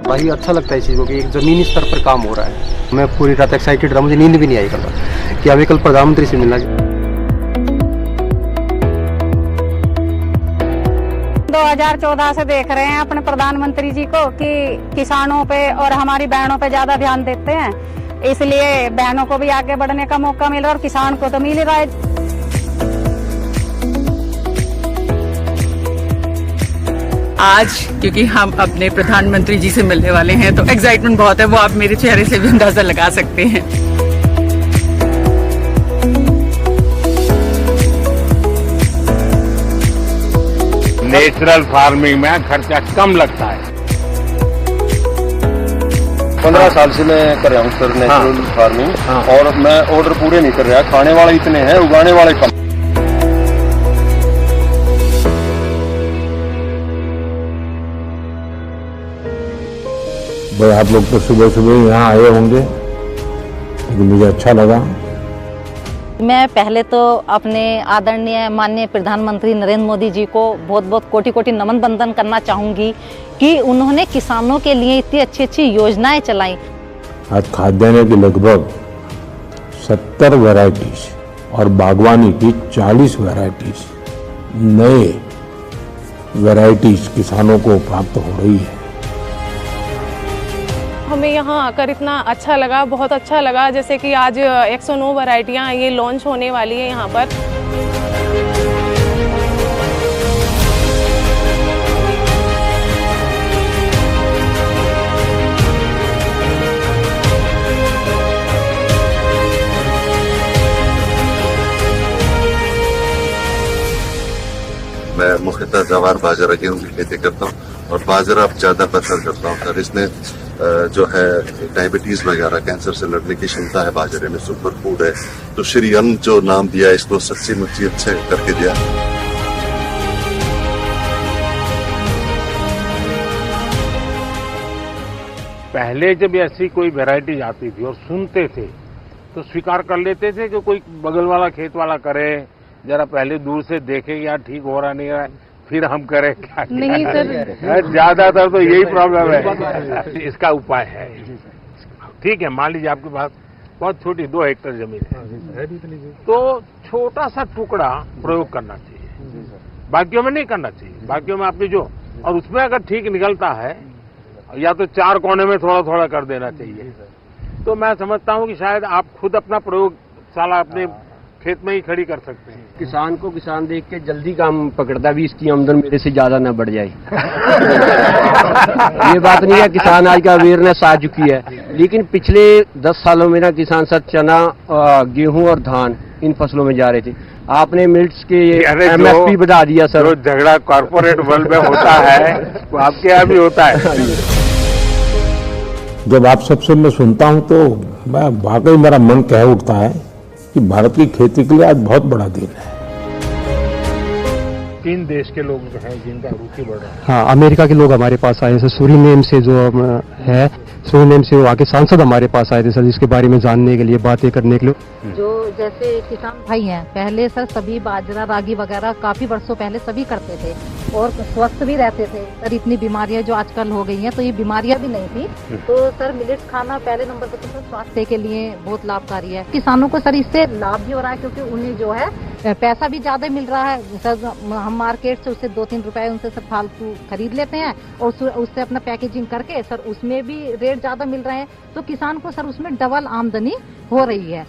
भाई अच्छा लगता है इस चीज़ को कि एक ज़मीनी स्तर पर काम हो रहा है। मैं पूरी रात एक्साइटेड रहा, मुझे नींद भी नहीं आई कल कि हमें कल प्रधानमंत्री से मिलना। 2014 से देख रहे हैं अपने प्रधानमंत्री जी को कि किसानों पे और हमारी बहनों पे ज्यादा ध्यान देते हैं, इसलिए बहनों को भी आगे बढ़ने का मौका मिल रहा है और किसान को तो मिल रहा है। आज क्योंकि हम अपने प्रधानमंत्री जी से मिलने वाले हैं तो एक्साइटमेंट बहुत है, वो आप मेरे चेहरे से भी अंदाजा लगा सकते हैं। नेचुरल फार्मिंग में खर्चा कम लगता है। 15 साल से मैं कर रहा हूँ सर नेचुरल फार्मिंग और मैं ऑर्डर पूरे नहीं कर रहा। खाने वाले इतने हैं, उगाने वाले कम। भाई आप लोग तो सुबह सुबह यहाँ आए होंगे, लेकिन मुझे अच्छा लगा। मैं पहले तो अपने आदरणीय माननीय प्रधानमंत्री नरेंद्र मोदी जी को बहुत बहुत कोटि कोटि नमन बंदन करना चाहूँगी कि उन्होंने किसानों के लिए इतनी अच्छी अच्छी योजनाएं चलाई। आज खाद्यान्न की लगभग 70 वैरायटीज और बागवानी की 40 वैरायटीज नए वैरायटीज किसानों को प्राप्त हो रही है। हमें यहाँ आकर इतना अच्छा लगा, बहुत अच्छा लगा। जैसे कि आज 109 वैरायटियाँ ये लॉन्च होने वाली है यहाँ पर। मैं मुख्यतः जवार बाजरा गेहूं की खेती करता हूं और बाजरा ज्यादा प्रेफर करता हूं सर। इसमें जो है डायबिटीज वगैरह कैंसर से लड़ने की क्षमता है बाजरे में, सुपर फूड है। तो श्री अन्न जो नाम दिया इसको सच्ची मुच्ची अच्छे करके दिया। पहले जब ऐसी कोई वैरायटी आती थी और सुनते थे तो स्वीकार कर लेते थे कि कोई बगल वाला खेत वाला करे, जरा पहले दूर से देखे यार ठीक हो रहा नहीं रहा, फिर हम करें क्या। नहीं सर, ज्यादातर तो यही प्रॉब्लम है। इसका उपाय है, ठीक है। मान लीजिए आपके पास बहुत छोटी 2 हेक्टेयर जमीन है तो छोटा सा टुकड़ा प्रयोग करना चाहिए, बाकियों में नहीं करना चाहिए। बाकियों में आपने जो और उसमें अगर ठीक निकलता है या तो 4 कोने में थोड़ा थोड़ा कर देना चाहिए। तो मैं समझता हूँ कि शायद आप खुद अपना प्रयोगशाला अपने खेत में ही खड़ी कर सकते हैं। किसान को किसान देख के जल्दी काम पकड़ता भी, इसकी आमदन मेरे से ज्यादा ना बढ़ जाए। ये बात नहीं है, किसान आज का अवेयरनेस आ चुकी है। लेकिन पिछले 10 सालों में ना किसान सब चना, गेहूं और धान इन फसलों में जा रहे थे। आपने मिल्ट्स के MSP बढ़ा दिया सर। जो झगड़ा कॉर्पोरेट वर्ल्ड में होता है वो आपके यहाँ भी होता है। जब आप सबसे मैं सुनता हूं तो मैं वाकई मेरा मन कह उठता है कि भारत की खेती के लिए आज बहुत बड़ा दिन है। 3 देश के लोग जो हैं जिनका रुचि बढ़ रहा है। हाँ, अमेरिका के लोग हमारे पास आए हैं, सूरीनेम से जो है, सूरीनेम से वहाँ के सांसद हमारे पास आए थे सर, जिसके बारे में जानने के लिए, बातें करने के लिए। जो जैसे किसान भाई हैं, पहले सर सभी बाजरा रागी वगैरह काफी वर्षों पहले सभी करते थे और स्वस्थ भी रहते थे सर। इतनी बीमारियां जो आजकल हो गई हैं तो ये बीमारियां भी नहीं थी। तो सर मिलेट्स खाना पहले नंबर पर तो सर स्वास्थ्य के लिए बहुत लाभकारी है। किसानों को सर इससे लाभ भी हो रहा है क्योंकि उन्हें जो है पैसा भी ज्यादा मिल रहा है सर। हम मार्केट से उससे 2-3 रुपए उनसे सर फालतू खरीद लेते हैं और उससे अपना पैकेजिंग करके सर उसमें भी रेट ज्यादा मिल रहे हैं, तो किसान को सर उसमें डबल आमदनी हो रही है।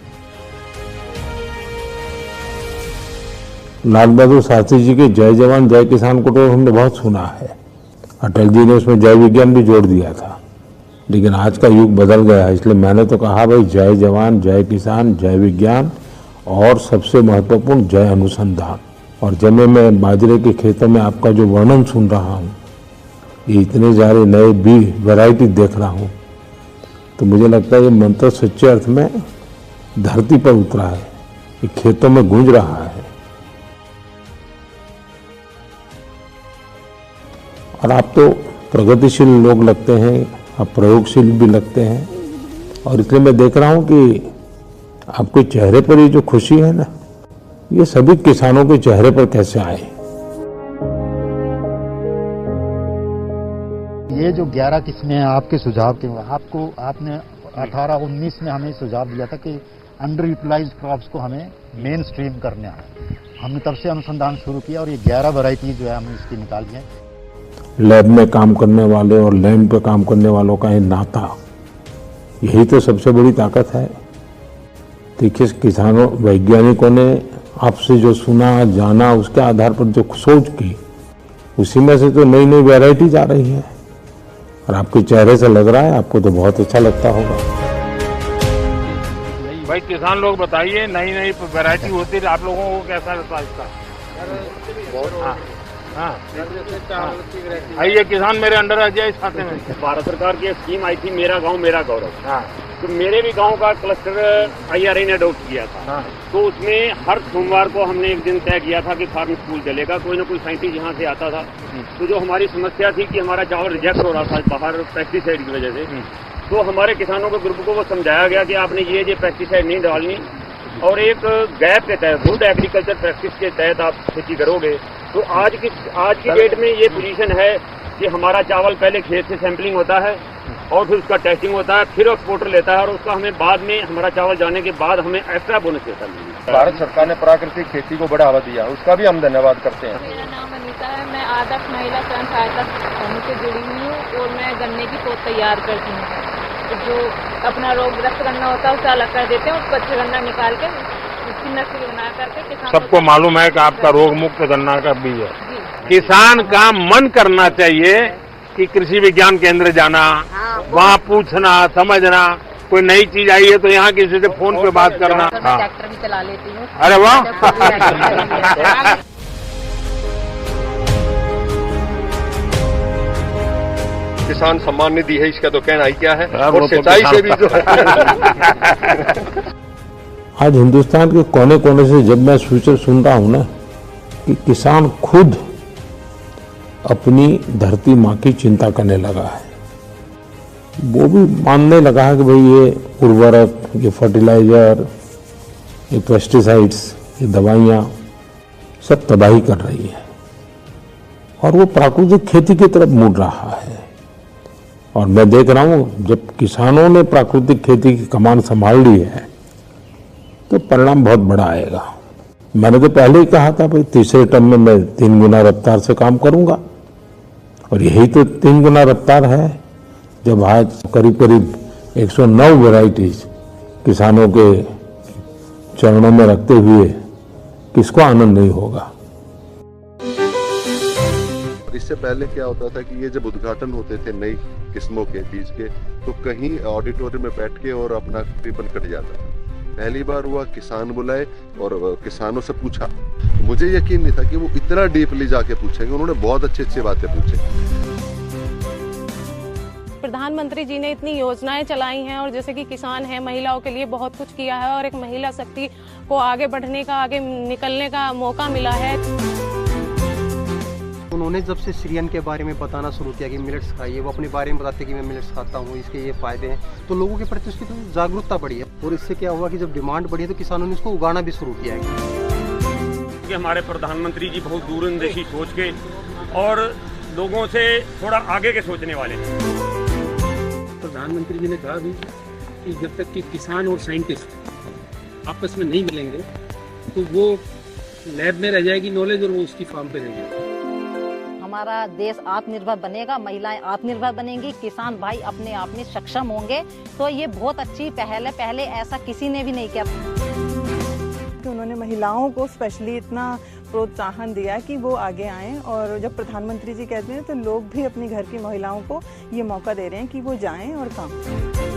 लाल बहादुर शास्त्री जी के जय जवान जय किसान को तो हमने बहुत सुना है। अटल जी ने उसमें जय विज्ञान भी जोड़ दिया था, लेकिन आज का युग बदल गया है, इसलिए मैंने तो कहा भाई जय जवान जय किसान जय विज्ञान और सबसे महत्वपूर्ण जय अनुसंधान। और जब मैं बाजरे के खेतों में आपका जो वर्णन सुन रहा हूँ, ये इतने सारे नए बीज वैरायटी देख रहा हूँ, तो मुझे लगता है ये मंत्र सच्चे अर्थ में धरती पर उतरा है, ये खेतों में गूंज रहा है। और आप तो प्रगतिशील लोग लगते हैं, आप प्रयोगशील भी लगते हैं, और इसलिए मैं देख रहा हूं कि आपके चेहरे पर ये जो खुशी है ना, ये सभी किसानों के चेहरे पर कैसे आए। ये जो 11 किस्में हैं आपके सुझाव के, आपने 18-19 में हमें सुझाव दिया था कि अंडर यूटिलाइज्ड क्रॉप्स को हमें मेन स्ट्रीम करना है। हमने तब से अनुसंधान शुरू किया और ये 11 वैरायटी जो है हमने इसकी निकाली है। लैब में काम करने वाले और लैंड पे काम करने वालों का ये नाता, यही तो सबसे बड़ी ताकत है। देखिए, किसानों वैज्ञानिकों ने आपसे जो सुना जाना, उसके आधार पर जो सोच की, उसी में से तो नई नई वैरायटी आ रही है। और आपके चेहरे से लग रहा है आपको तो बहुत अच्छा लगता होगा। भाई किसान लोग बताइए, नई नई वैरायटी होती है, आप लोगों को कैसा लगता है इसका? हाँ, आइए किसान मेरे अंडर आ जाए इस खाते में। भारत सरकार की स्कीम आई थी मेरा गांव मेरा गौरव। हाँ, तो मेरे भी गांव का क्लस्टर IRA ने अडॉप्ट किया था। हाँ। तो उसमें हर सोमवार को हमने एक दिन तय किया था कि फार्म स्कूल चलेगा, कोई ना कोई साइंटिस्ट यहाँ से आता था। तो जो हमारी समस्या थी कि हमारा चावल रिजेक्ट हो रहा था बाहर पेस्टिसाइड की वजह से, तो हमारे किसानों के ग्रुप को वो समझाया गया कि आपने ये पेस्टिसाइड नहीं डालनी, और एक गैप के तहत गुड एग्रीकल्चर प्रैक्टिस के तहत आप खेती करोगे। तो आज की डेट में ये पोजीशन है कि हमारा चावल पहले खेत से सैंपलिंग होता है और फिर उसका टेस्टिंग होता है, फिर एक्सपोर्टर लेता है और उसका हमें बाद में हमारा चावल जाने के बाद हमें एक्स्ट्रा बोनस देता है। भारत सरकार ने प्राकृतिक खेती को बढ़ावा दिया, उसका भी हम धन्यवाद करते हैं। मेरा नाम अनीता है, मैं आदर्श महिला स्वयं सहायता समूह से जुड़ी हुई हूँ और मैं गन्ने की पौध तैयार करती हूँ। जो अपना रोगग्रस्त गन्ना होता है उसे अलग कर देते हैं, उसको अच्छा गन्ना निकाल के उसकी नस्ल बना करके सबको मालूम है कि आपका रोग मुक्त गन्ना का बीज है। किसान का मन करना चाहिए कि कृषि विज्ञान केंद्र जाना, वहाँ पूछना समझना, कोई नई चीज आई है तो यहाँ किसी से फोन पे बात करना। ट्रैक्टर भी चला लेती हूँ। अरे वाह। किसान सम्मान निधि है, इसका तो कहना ही क्या है। और सिंचाई से भी जो है आज हिंदुस्तान के कोने कोने से जब मैं फ्यूचर सुन रहा हूं ना कि किसान खुद अपनी धरती माँ की चिंता करने लगा है, वो भी मानने लगा है कि भाई ये उर्वरक, ये फर्टिलाइजर, ये पेस्टिसाइड्स, ये दवाइयाँ सब तबाही कर रही है और वो प्राकृतिक खेती की तरफ मुड़ रहा है। और मैं देख रहा हूँ जब किसानों ने प्राकृतिक खेती की कमान संभाल ली है तो परिणाम बहुत बड़ा आएगा। मैंने तो पहले ही कहा था भाई तीसरे टर्म में मैं 3 गुना रफ्तार से काम करूंगा, और यही तो 3 गुना रफ्तार है जब आज करीब करीब 109 वैरायटीज किसानों के चरणों में रखते हुए किसको आनंद नहीं होगा। इससे पहले क्या होता था कि ये जब उद्घाटन होते थे नई किस्मों के बीज के, तो कहीं ऑडिटोरियम में बैठ के और अपना रिबन कट जाता। पहली बार हुआ किसान बुलाए और किसानों से पूछा, मुझे यकीन नहीं था कि वो इतना डीपली जाके पूछेंगे। उन्होंने बहुत अच्छी बातें पूछी। प्रधानमंत्री जी ने इतनी योजनाएं चलाई हैं और जैसे कि किसान है, महिलाओं के लिए बहुत कुछ किया है और एक महिला शक्ति को आगे बढ़ने का, आगे निकलने का मौका मिला है। उन्होंने जब से सीरियन के बारे में बताना शुरू किया कि मिलेट्स खाइए, वो अपने बारे में बताते कि मैं मिलेट्स खाता हूँ, इसके ये फायदे हैं, तो लोगों के प्रति उसकी तो जागरूकता बढ़ी है। और इससे क्या हुआ कि जब डिमांड बढ़ी है तो किसानों ने इसको उगाना भी शुरू किया है। कि हमारे प्रधानमंत्री जी बहुत दूरंदेशी सोच के और लोगों से थोड़ा आगे के सोचने वाले हैं। प्रधानमंत्री जी ने कहा भी कि जब तक कि किसान और साइंटिस्ट आपस में नहीं मिलेंगे तो वो लैब में रह जाएगी नॉलेज और वो उसकी फार्म पे रह जाएगी। हमारा देश आत्मनिर्भर बनेगा, महिलाएं आत्मनिर्भर बनेंगी, किसान भाई अपने आप में सक्षम होंगे, तो ये बहुत अच्छी पहल है। पहले ऐसा किसी ने भी नहीं किया। उन्होंने महिलाओं को स्पेशली इतना प्रोत्साहन दिया कि वो आगे आएं, और जब प्रधानमंत्री जी कहते हैं तो लोग भी अपनी घर की महिलाओं को ये मौका दे रहे हैं कि वो जाएं और काम करें।